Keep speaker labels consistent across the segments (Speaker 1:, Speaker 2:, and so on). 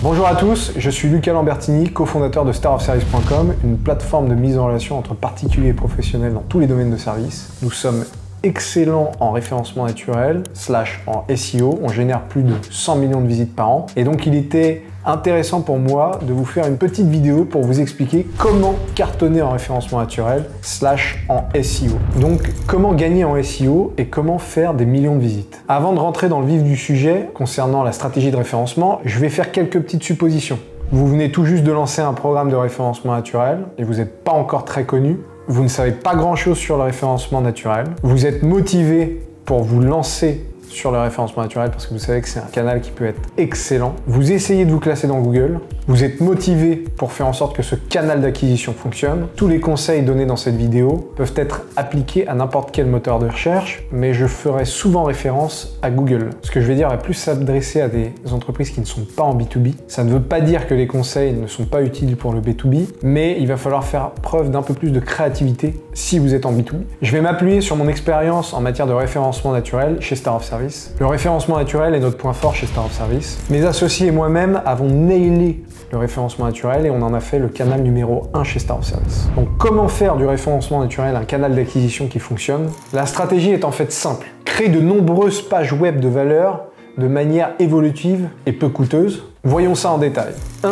Speaker 1: Bonjour à tous, je suis Lucas Lambertini, cofondateur de starofservice.com, une plateforme de mise en relation entre particuliers et professionnels dans tous les domaines de service. Nous sommes excellents en référencement naturel, en SEO, on génère plus de 100 millions de visites par an. Et donc il était intéressant pour moi de vous faire une petite vidéo pour vous expliquer comment cartonner en référencement naturel, en SEO. Donc comment gagner en SEO et comment faire des millions de visites. Avant de rentrer dans le vif du sujet concernant la stratégie de référencement, je vais faire quelques petites suppositions. Vous venez tout juste de lancer un programme de référencement naturel et vous n'êtes pas encore très connu. Vous ne savez pas grand-chose sur le référencement naturel. Vous êtes motivé pour vous lancer sur le référencement naturel parce que vous savez que c'est un canal qui peut être excellent. Vous essayez de vous classer dans Google. Vous êtes motivé pour faire en sorte que ce canal d'acquisition fonctionne. Tous les conseils donnés dans cette vidéo peuvent être appliqués à n'importe quel moteur de recherche, mais je ferai souvent référence à Google. Ce que je vais dire va plus s'adresser à des entreprises qui ne sont pas en B2B. Ça ne veut pas dire que les conseils ne sont pas utiles pour le B2B, mais il va falloir faire preuve d'un peu plus de créativité si vous êtes en B2B. Je vais m'appuyer sur mon expérience en matière de référencement naturel chez Star of Service. Le référencement naturel est notre point fort chez Star of Service. Mes associés et moi-même avons nailé le référencement naturel et on en a fait le canal numéro 1 chez Star of Service. Donc comment faire du référencement naturel un canal d'acquisition qui fonctionne? La stratégie est en fait simple. Créer de nombreuses pages web de valeur de manière évolutive et peu coûteuse. Voyons ça en détail. 1.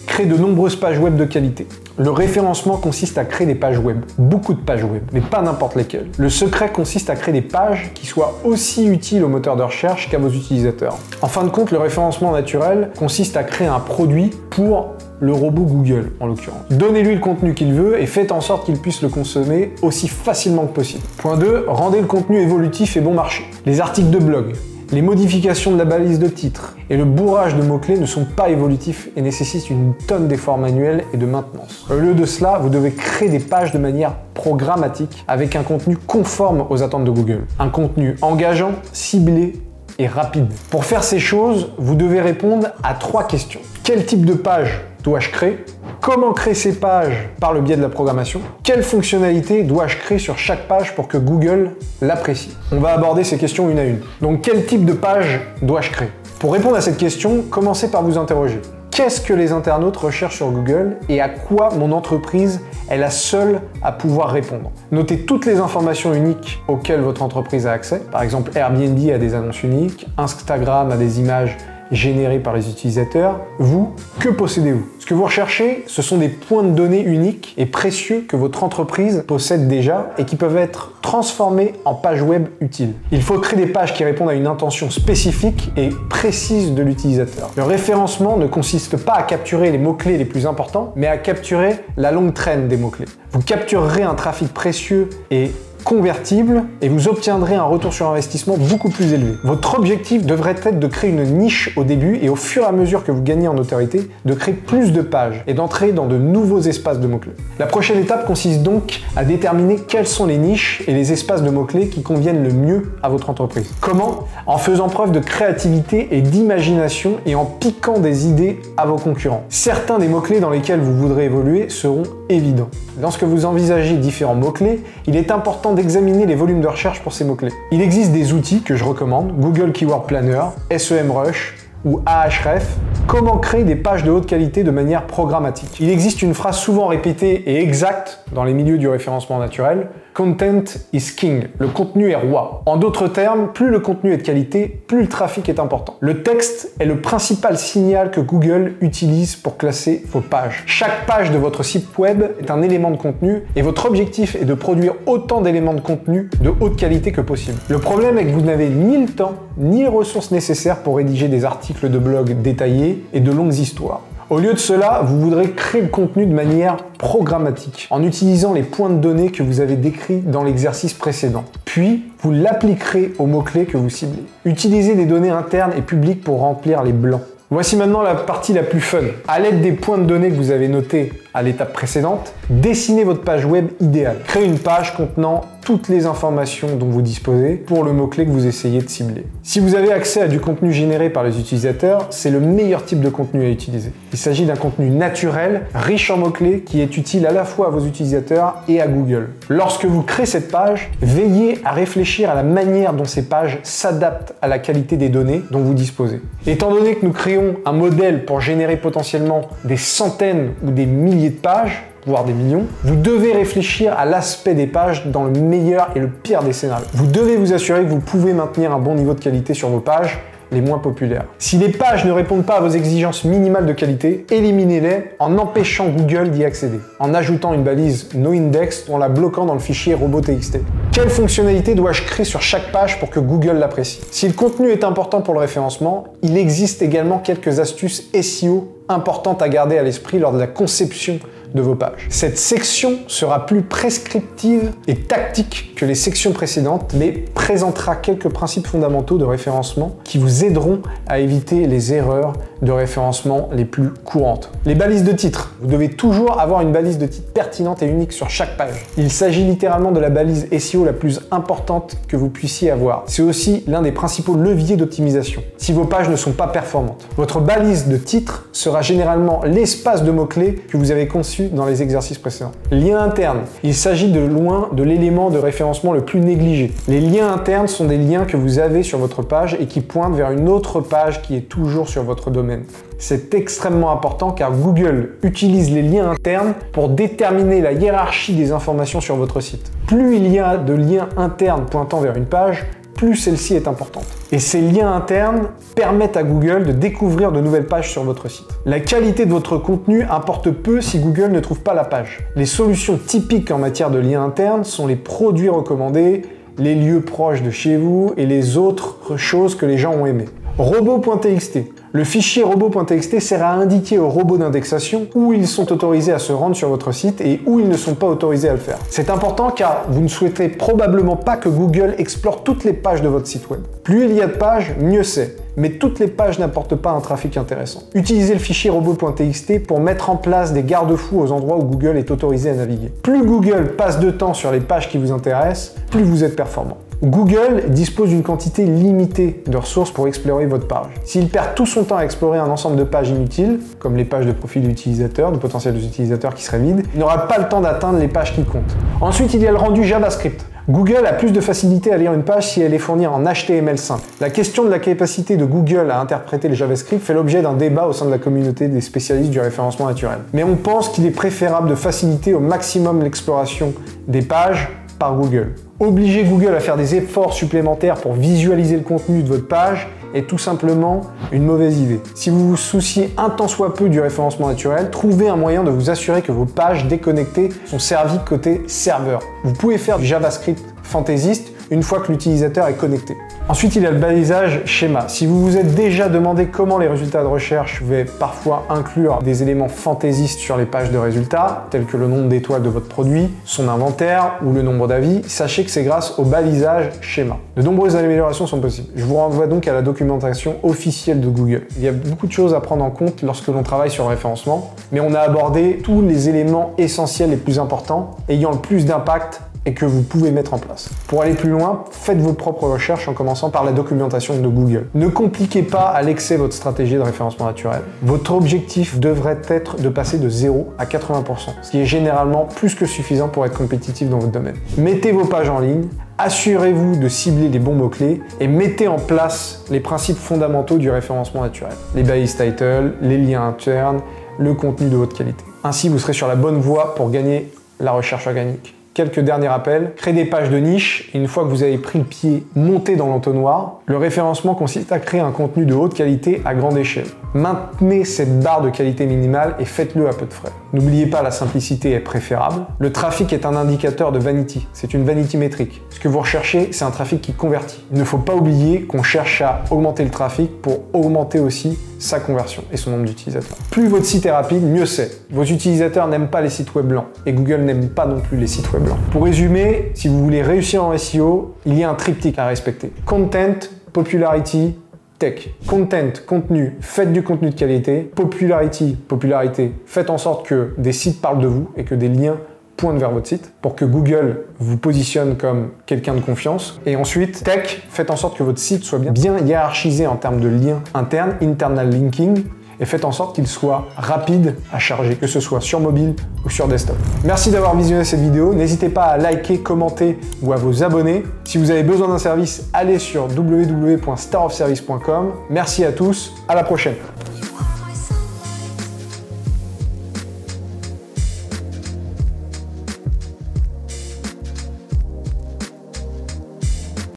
Speaker 1: Créer de nombreuses pages web de qualité. Le référencement consiste à créer des pages web, beaucoup de pages web, mais pas n'importe lesquelles. Le secret consiste à créer des pages qui soient aussi utiles aux moteurs de recherche qu'à vos utilisateurs. En fin de compte, le référencement naturel consiste à créer un produit pour le robot Google, en l'occurrence. Donnez-lui le contenu qu'il veut et faites en sorte qu'il puisse le consommer aussi facilement que possible. Point 2, rendez le contenu évolutif et bon marché. Les articles de blog, les modifications de la balise de titre et le bourrage de mots-clés ne sont pas évolutifs et nécessitent une tonne d'efforts manuels et de maintenance. Au lieu de cela, vous devez créer des pages de manière programmatique avec un contenu conforme aux attentes de Google. Un contenu engageant, ciblé et rapide. Pour faire ces choses, vous devez répondre à 3 questions. Quel type de page dois-je créer? Comment créer ces pages par le biais de la programmation? Quelles fonctionnalités dois-je créer sur chaque page pour que Google l'apprécie? On va aborder ces questions une à une. Donc quel type de page dois-je créer? Pour répondre à cette question, commencez par vous interroger. Qu'est-ce que les internautes recherchent sur Google et à quoi mon entreprise est la seule à pouvoir répondre? Notez toutes les informations uniques auxquelles votre entreprise a accès. Par exemple, Airbnb a des annonces uniques, Instagram a des images générés par les utilisateurs. Vous, que possédez-vous? Ce que vous recherchez, ce sont des points de données uniques et précieux que votre entreprise possède déjà et qui peuvent être transformés en pages web utiles. Il faut créer des pages qui répondent à une intention spécifique et précise de l'utilisateur. Le référencement ne consiste pas à capturer les mots-clés les plus importants, mais à capturer la longue traîne des mots-clés. Vous capturerez un trafic précieux et convertible et vous obtiendrez un retour sur investissement beaucoup plus élevé. Votre objectif devrait être de créer une niche au début et au fur et à mesure que vous gagnez en notoriété, de créer plus de pages et d'entrer dans de nouveaux espaces de mots-clés. La prochaine étape consiste donc à déterminer quelles sont les niches et les espaces de mots-clés qui conviennent le mieux à votre entreprise. Comment? En faisant preuve de créativité et d'imagination et en piquant des idées à vos concurrents. Certains des mots-clés dans lesquels vous voudrez évoluer seront évidents. Lorsque vous envisagez différents mots-clés, il est important d'examiner les volumes de recherche pour ces mots-clés. Il existe des outils que je recommande, Google Keyword Planner, SEMrush ou Ahref. Comment créer des pages de haute qualité de manière programmatique? Il existe une phrase souvent répétée et exacte dans les milieux du référencement naturel: Content is king. Le contenu est roi. En d'autres termes, plus le contenu est de qualité, plus le trafic est important. Le texte est le principal signal que Google utilise pour classer vos pages. Chaque page de votre site web est un élément de contenu et votre objectif est de produire autant d'éléments de contenu de haute qualité que possible. Le problème est que vous n'avez ni le temps, ni les ressources nécessaires pour rédiger des articles de blog détaillés et de longues histoires. Au lieu de cela, vous voudrez créer le contenu de manière programmatique, en utilisant les points de données que vous avez décrits dans l'exercice précédent. Puis, vous l'appliquerez aux mots-clés que vous ciblez. Utilisez des données internes et publiques pour remplir les blancs. Voici maintenant la partie la plus fun. À l'aide des points de données que vous avez notés à l'étape précédente, dessinez votre page web idéale. Créez une page contenant toutes les informations dont vous disposez pour le mot-clé que vous essayez de cibler. Si vous avez accès à du contenu généré par les utilisateurs, c'est le meilleur type de contenu à utiliser. Il s'agit d'un contenu naturel, riche en mots-clés, qui est utile à la fois à vos utilisateurs et à Google. Lorsque vous créez cette page, veillez à réfléchir à la manière dont ces pages s'adaptent à la qualité des données dont vous disposez. Étant donné que nous créons un modèle pour générer potentiellement des centaines ou des milliers de pages, voire des millions, vous devez réfléchir à l'aspect des pages dans le meilleur et le pire des scénarios. Vous devez vous assurer que vous pouvez maintenir un bon niveau de qualité sur vos pages les moins populaires. Si les pages ne répondent pas à vos exigences minimales de qualité, éliminez-les en empêchant Google d'y accéder, en ajoutant une balise noindex ou en la bloquant dans le fichier robot.txt. Quelle fonctionnalité dois-je créer sur chaque page pour que Google l'apprécie? Si le contenu est important pour le référencement, il existe également quelques astuces SEO importantes à garder à l'esprit lors de la conception de vos pages. Cette section sera plus prescriptive et tactique que les sections précédentes, mais présentera quelques principes fondamentaux de référencement qui vous aideront à éviter les erreurs de référencement les plus courantes. Les balises de titre. Vous devez toujours avoir une balise de titre pertinente et unique sur chaque page. Il s'agit littéralement de la balise SEO la plus importante que vous puissiez avoir. C'est aussi l'un des principaux leviers d'optimisation si vos pages ne sont pas performantes. Votre balise de titre sera généralement l'espace de mots-clés que vous avez conçu dans les exercices précédents. Liens internes. Il s'agit de loin de l'élément de référencement le plus négligé. Les liens internes sont des liens que vous avez sur votre page et qui pointent vers une autre page qui est toujours sur votre domaine. C'est extrêmement important car Google utilise les liens internes pour déterminer la hiérarchie des informations sur votre site. Plus il y a de liens internes pointant vers une page, plus celle-ci est importante. Et ces liens internes permettent à Google de découvrir de nouvelles pages sur votre site. La qualité de votre contenu importe peu si Google ne trouve pas la page. Les solutions typiques en matière de liens internes sont les produits recommandés, les lieux proches de chez vous et les autres choses que les gens ont aimées. Robot.txt. Le fichier robot.txt sert à indiquer aux robots d'indexation où ils sont autorisés à se rendre sur votre site et où ils ne sont pas autorisés à le faire. C'est important car vous ne souhaitez probablement pas que Google explore toutes les pages de votre site web. Plus il y a de pages, mieux c'est. Mais toutes les pages n'apportent pas un trafic intéressant. Utilisez le fichier robot.txt pour mettre en place des garde-fous aux endroits où Google est autorisé à naviguer. Plus Google passe de temps sur les pages qui vous intéressent, plus vous êtes performant. Google dispose d'une quantité limitée de ressources pour explorer votre page. S'il perd tout son temps à explorer un ensemble de pages inutiles, comme les pages de profil d'utilisateurs, de potentiels utilisateurs qui seraient vides, il n'aura pas le temps d'atteindre les pages qui comptent. Ensuite, il y a le rendu JavaScript. Google a plus de facilité à lire une page si elle est fournie en HTML simple. La question de la capacité de Google à interpréter le JavaScript fait l'objet d'un débat au sein de la communauté des spécialistes du référencement naturel. Mais on pense qu'il est préférable de faciliter au maximum l'exploration des pages par Google. Obliger Google à faire des efforts supplémentaires pour visualiser le contenu de votre page est tout simplement une mauvaise idée. Si vous vous souciez un tant soit peu du référencement naturel, trouvez un moyen de vous assurer que vos pages déconnectées sont servies côté serveur. Vous pouvez faire du JavaScript fantaisiste une fois que l'utilisateur est connecté. Ensuite, il y a le balisage schéma. Si vous vous êtes déjà demandé comment les résultats de recherche pouvaient parfois inclure des éléments fantaisistes sur les pages de résultats, tels que le nombre d'étoiles de votre produit, son inventaire ou le nombre d'avis, sachez que c'est grâce au balisage schéma. De nombreuses améliorations sont possibles. Je vous renvoie donc à la documentation officielle de Google. Il y a beaucoup de choses à prendre en compte lorsque l'on travaille sur le référencement, mais on a abordé tous les éléments essentiels les plus importants, ayant le plus d'impact et que vous pouvez mettre en place. Pour aller plus loin, faites vos propres recherches en commençant par la documentation de Google. Ne compliquez pas à l'excès votre stratégie de référencement naturel. Votre objectif devrait être de passer de 0 à 80%, ce qui est généralement plus que suffisant pour être compétitif dans votre domaine. Mettez vos pages en ligne, assurez-vous de cibler les bons mots-clés et mettez en place les principes fondamentaux du référencement naturel. Les balises title, les liens internes, le contenu de haute qualité. Ainsi, vous serez sur la bonne voie pour gagner la recherche organique. Quelques derniers rappels, créez des pages de niche et une fois que vous avez pris le pied, montez dans l'entonnoir. Le référencement consiste à créer un contenu de haute qualité à grande échelle. Maintenez cette barre de qualité minimale et faites-le à peu de frais. N'oubliez pas, la simplicité est préférable. Le trafic est un indicateur de vanity, c'est une vanity métrique. Ce que vous recherchez, c'est un trafic qui convertit. Il ne faut pas oublier qu'on cherche à augmenter le trafic pour augmenter aussi sa conversion et son nombre d'utilisateurs. Plus votre site est rapide, mieux c'est. Vos utilisateurs n'aiment pas les sites web blancs et Google n'aime pas non plus les sites web blancs. Pour résumer, si vous voulez réussir en SEO, il y a un triptyque à respecter. Content, popularity, tech. Content, contenu, faites du contenu de qualité. Popularity, popularité, faites en sorte que des sites parlent de vous et que des liens pointe vers votre site pour que Google vous positionne comme quelqu'un de confiance. Et ensuite, tech, faites en sorte que votre site soit bien hiérarchisé en termes de liens internes, internal linking, et faites en sorte qu'il soit rapide à charger, que ce soit sur mobile ou sur desktop. Merci d'avoir visionné cette vidéo. N'hésitez pas à liker, commenter ou à vous abonner. Si vous avez besoin d'un service, allez sur www.starofservice.com. Merci à tous, à la prochaine.